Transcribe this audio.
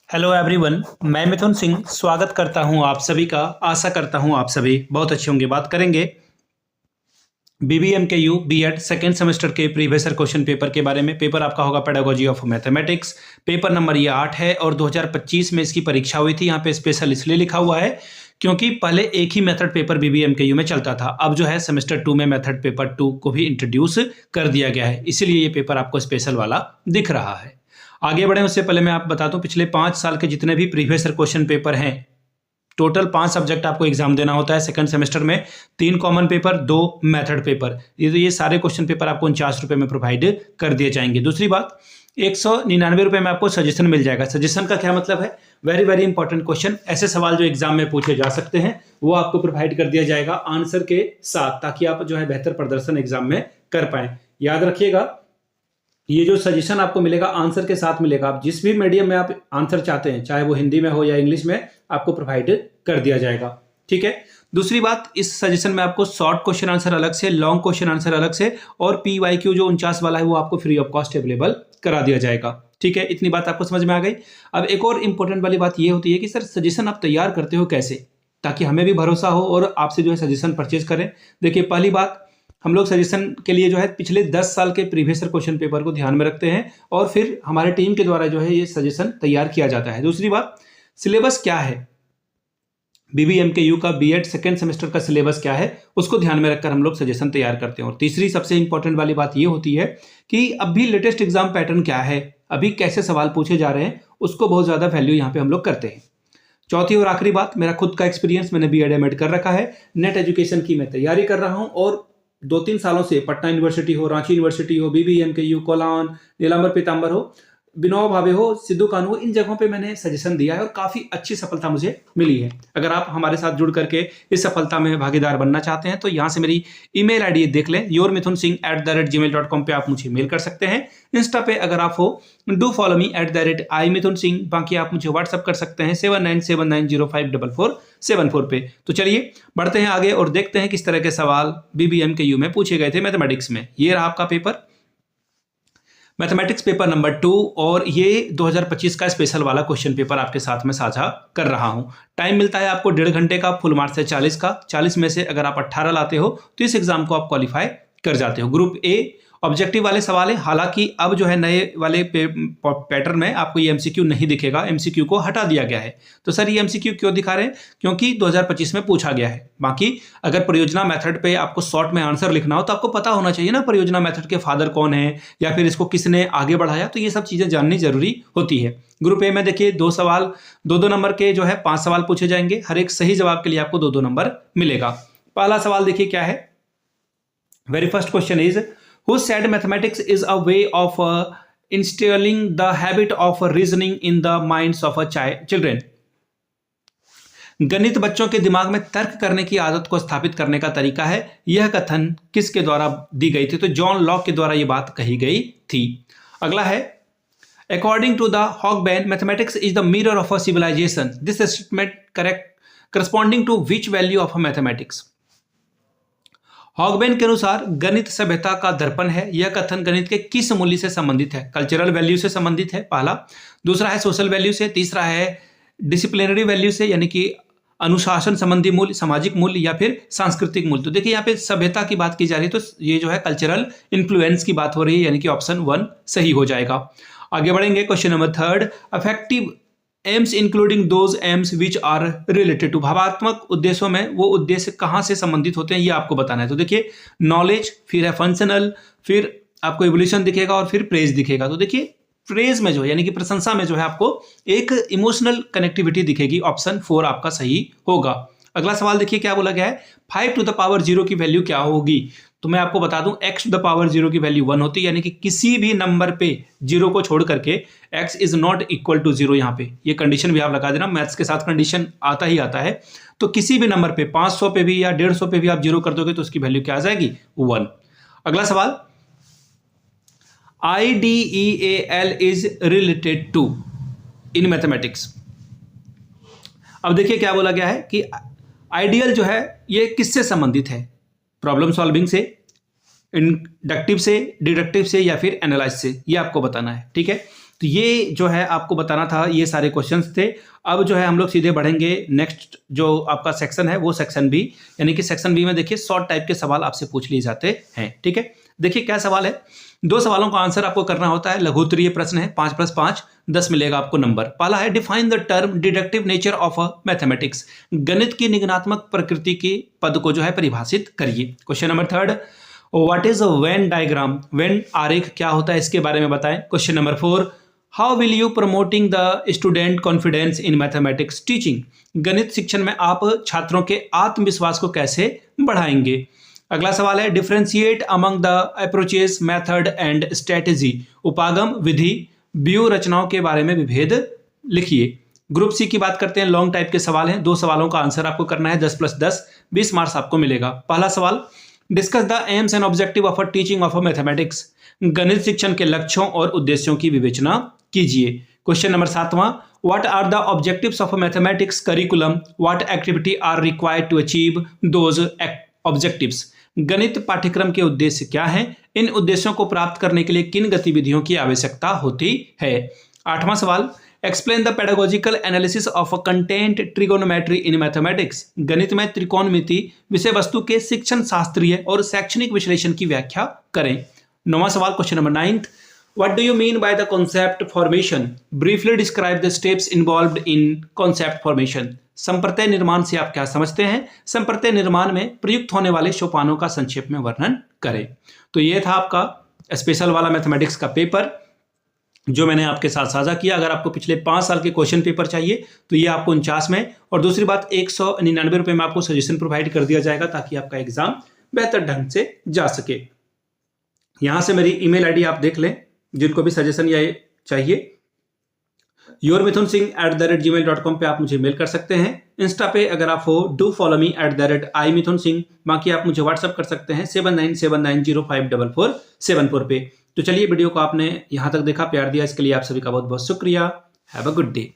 Hello everyone, मैं मिथुन सिंह स्वागत करता हूं आप सभी का। आशा करता हूं आप सभी बहुत अच्छे होंगे। बात करेंगे बीबीएमकेयू बीएड सेकेंड सेमेस्टर के प्रीवियस ईयर क्वेश्चन पेपर के बारे में। पेपर आपका होगा pedagogy of mathematics. Paper number ये 8 है और 2025 में इसकी परीक्षा हुई थी। यहाँ पे स्पेशल इसलिए लिखा हुआ है क्योंकि पहले एक ही मेथड पेपर बीबीएमकेयू में चलता था। अब जो है सेमेस्टर 2 में मेथड पेपर 2 को भी इंट्रोड्यूस कर दिया गया है, इसीलिए ये पेपर आपको स्पेशल वाला दिख रहा है। आगे बढ़े उससे पहले मैं आप बता दूं, पिछले 5 साल के जितने भी प्रीवियस ईयर क्वेश्चन पेपर हैं, टोटल 5 सब्जेक्ट आपको एग्जाम देना होता है सेकंड सेमेस्टर में। 3 कॉमन पेपर, 2 मेथड पेपर। ये सारे क्वेश्चन पेपर आपको 49 रुपये में प्रोवाइड कर दिए जाएंगे। दूसरी बात, 199 रुपये में आपको सजेशन मिल जाएगा। सजेशन का क्या मतलब है? वेरी वेरी इंपॉर्टेंट क्वेश्चन, ऐसे सवाल जो एग्जाम में पूछे जा सकते हैं वो आपको प्रोवाइड कर दिया जाएगा आंसर के साथ, ताकि आप जो है बेहतर प्रदर्शन एग्जाम में कर पाए। याद रखिएगा, ये जो सजेशन आपको मिलेगा आंसर के साथ मिलेगा। आप जिस भी मीडियम में आप आंसर चाहते हैं, चाहे वो हिंदी में हो या इंग्लिश में, आपको प्रोवाइड कर दिया जाएगा। ठीक है। दूसरी बात, इस सजेशन में आपको शॉर्ट क्वेश्चन आंसर अलग से, लॉन्ग क्वेश्चन आंसर अलग से और PYQ जो 49 वाला है वो आपको फ्री ऑफ कॉस्ट अवेलेबल करा दिया जाएगा। ठीक है, इतनी बात आपको समझ में आ गई। अब एक और इंपॉर्टेंट वाली बात ये होती है कि सर सजेशन आप तैयार करते हो कैसे, ताकि हमें भी भरोसा हो और आपसे जो है सजेशन परचेज करें। देखिए, पहली बात, हम लोग सजेशन के लिए जो है पिछले 10 साल के प्रीवियस ईयर क्वेश्चन पेपर को ध्यान में रखते हैं और फिर हमारे टीम के द्वारा जो है ये सजेशन तैयार किया जाता है। दूसरी बात, सिलेबस क्या है, बीबीएमकेयू का बीएड सेकेंड सेमेस्टर का सिलेबस क्या है, उसको ध्यान में रखकर हम लोग सजेशन तैयार करते हैं। और तीसरी सबसे इंपॉर्टेंट वाली बात ये होती है कि अभी लेटेस्ट एग्जाम पैटर्न क्या है, अभी कैसे सवाल पूछे जा रहे हैं, उसको बहुत ज्यादा वैल्यू यहाँ पे हम लोग करते हैं। चौथी और आखिरी बात, मेरा खुद का एक्सपीरियंस, मैंने बीएड एमएड कर रखा है, नेट एजुकेशन की मैं तैयारी कर रहा हूँ और 2-3 सालों से पटना यूनिवर्सिटी हो, रांची यूनिवर्सिटी हो, बीबीएमकेयू, कोलान, नीलांबर पीतांबर हो, विनोबा भावे हो, सिद्धू कानू हो, इन जगहों पे मैंने सजेशन दिया है और काफी अच्छी सफलता मुझे मिली है। अगर आप हमारे साथ जुड़ करके इस सफलता में भागीदार बनना चाहते हैं तो यहाँ से मेरी ईमेल आईडी देख लें, yourmithunsingh@gmail.com पे आप मुझे मेल कर सकते हैं। इंस्टा पे अगर आप हो, डू फॉलो मी @imithunsingh। बाकी आप मुझे व्हाट्सअप कर सकते हैं 7979054474 पे। तो चलिए बढ़ते हैं आगे और देखते हैं किस तरह के सवाल बीबीएमकेयू में पूछे गए थे मैथमेटिक्स में। ये रहा आपका पेपर, मैथमेटिक्स पेपर नंबर 2, और ये 2025 का स्पेशल वाला क्वेश्चन पेपर आपके साथ में साझा कर रहा हूं। टाइम मिलता है आपको 1.5 घंटे का, फुल मार्क्स है 40 का। 40 में से अगर आप 18 लाते हो तो इस एग्जाम को आप क्वालिफाई कर जाते हो। ग्रुप ए ऑब्जेक्टिव वाले सवाल है, हालांकि अब जो है नए वाले पैटर्न में आपको ये एमसीक्यू नहीं दिखेगा, एमसीक्यू को हटा दिया गया है। तो सर ये एमसीक्यू क्यों दिखा रहे हैं? क्योंकि 2025 में पूछा गया है। बाकी अगर परियोजना मेथड पे आपको शॉर्ट में आंसर लिखना हो तो आपको पता होना चाहिए ना परियोजना मेथड के फादर कौन है या फिर इसको किसने आगे बढ़ाया, तो ये सब चीजें जाननी जरूरी होती है। ग्रुप ए में देखिए 2 सवाल, 2-2 नंबर के जो है 5 सवाल पूछे जाएंगे। हर एक सही जवाब के लिए आपको 2-2 नंबर मिलेगा। पहला सवाल देखिए क्या है। Very first question is, who said mathematics is a way of instilling the habit of reasoning in the minds of a children? गणित बच्चों के दिमाग में तर्क करने की आदत को स्थापित करने का तरीका है। यह कथन किसके द्वारा दी गई थी? तो जॉन लॉक के द्वारा यह बात कही गई थी। अगला है, according to the Hogben mathematics is the mirror of a civilisation. This statement correct corresponding to which value of mathematics? Hogben के अनुसार गणित सभ्यता का दर्पण है। यह कथन गणित के किस मूल्य से संबंधित है? कल्चरल वैल्यू से संबंधित है पहला, दूसरा है सोशल वैल्यू से, तीसरा है डिसिप्लिनरी वैल्यू से यानी कि अनुशासन संबंधी मूल्य, सामाजिक मूल्य, या फिर सांस्कृतिक मूल्य। तो देखिए यहाँ पे सभ्यता की बात की जा रही है तो ये जो है कल्चरल इन्फ्लुएंस की बात हो रही है, यानी कि ऑप्शन 1 सही हो जाएगा। आगे बढ़ेंगे, question number 3, affective aims including those aims which are related to. भावात्मक उद्देश्यों में वो उद्देश्य कहां से संबंधित होते हैं ये आपको बताना है। तो देखिए नॉलेज, फिर है फंक्शनल, फिर आपको इवोल्यूशन दिखेगा और फिर प्रेज दिखेगा। तो देखिए प्रेज में जो है यानी कि प्रशंसा में जो है आपको एक इमोशनल कनेक्टिविटी दिखेगी। ऑप्शन 4 आपका सही होगा। अगला सवाल देखिए क्या बोला गया है, 5 टू द पावर 0 की वैल्यू क्या होगी? तो मैं आपको बता दूं x टू द पावर 0 की वैल्यू 1 होती है, यानी कि किसी भी नंबर पे 0 को छोड़ करके x is not equal to 0। यहाँ पे ये कंडीशन भी आप लगा देना, मैथ्स के साथ कंडीशन आता ही आता है। तो किसी भी नंबर पे 500 पे भी या 150 पे भी आप 0 कर दोगे तो उसकी वैल्यू क्या आ जाएगी? 1। अगला सवाल, IDEAL is related to in mathematics. अब देखिए क्या बोला गया है कि आइडियल जो है ये किससे संबंधित है? प्रॉब्लम सॉल्विंग से, इंडक्टिव से, डिडक्टिव से, या फिर एनालाइज से, ये आपको बताना है। ठीक है, तो ये जो है आपको बताना था, ये सारे क्वेश्चंस थे। अब जो है हम लोग सीधे बढ़ेंगे नेक्स्ट जो आपका सेक्शन है वो सेक्शन बी, यानी कि सेक्शन बी में देखिए शॉर्ट टाइप के सवाल आपसे पूछ लिए जाते हैं। ठीक है, देखिए क्या सवाल है। 2 सवालों का आंसर आपको करना होता है। लघु उत्तरीय प्रश्न है, 5+5 10 मिलेगा आपको नंबर। पहला है define the term deductive nature of mathematics, गणित की निगनात्मक प्रकृति के पद को जो है परिभाषित करिए। Question number 3, what is Venn diagram, when आरेख क्या होता है इसके बारे में बताएं। Question number 4, how will you promoting the student confidence in mathematics teaching, गणित शिक्षण में आप छात्रों के आत्मविश्वास को कैसे बढ़ाएंगे। अगला सवाल है differentiate among the approaches method and strategy, उपागम विधि व्यूह रचनाओं के बारे में विभेद लिखिए। ग्रुप सी की बात करते हैं, लॉन्ग टाइप के सवाल हैं। 2 सवालों का आंसर आपको करना है, 10+10 20 मार्क्स आपको मिलेगा। पहला सवाल, discuss the aims and objective of a teaching of a mathematics, गणित शिक्षण के लक्ष्यों और उद्देश्यों की विवेचना कीजिए। क्वेश्चन नंबर 7वां, what are the objectives of mathematics curriculum, what activity are required to achieve those objectives, गणित पाठ्यक्रम के उद्देश्य क्या हैं, इन उद्देश्यों को प्राप्त करने के लिए किन गतिविधियों की आवश्यकता होती है। 8वां सवाल, explain the pedagogical analysis of content trigonometry in mathematics, गणित में त्रिकोणमिति विषय वस्तु के शिक्षण शास्त्रीय और शैक्षणिक विश्लेषण की व्याख्या करें। 9वां सवाल, question number 9, what do you mean by the concept formation, briefly describe the steps involved in concept formation, संप्रत्यय निर्माण से आप क्या समझते हैं, संप्रत्यय निर्माण में प्रयुक्त होने वाले सोपानों का संक्षेप में वर्णन करें। तो ये था आपका स्पेशल वाला मैथमेटिक्स का पेपर जो मैंने आपके साथ साझा किया। अगर आपको पिछले 5 साल के क्वेश्चन पेपर चाहिए तो ये आपको 49 में, और दूसरी बात 199 रुपये में आपको सजेशन प्रोवाइड कर दिया जाएगा ताकि आपका एग्जाम बेहतर ढंग से जा सके। यहां से मेरी ईमेल आईडी आप देख लें, जिनको भी सजेशन या चाहिए yourmithunsingh@gmail.com पे आप मुझे मेल कर सकते हैं। इंस्टा पे अगर आप हो डू फॉलो मी @imithunsingh, बाकी आप मुझे व्हाट्सअप कर सकते हैं 7979054474 पे। तो चलिए, वीडियो को आपने यहां तक देखा, प्यार दिया, इसके लिए आप सभी का बहुत बहुत शुक्रिया। Have a good day.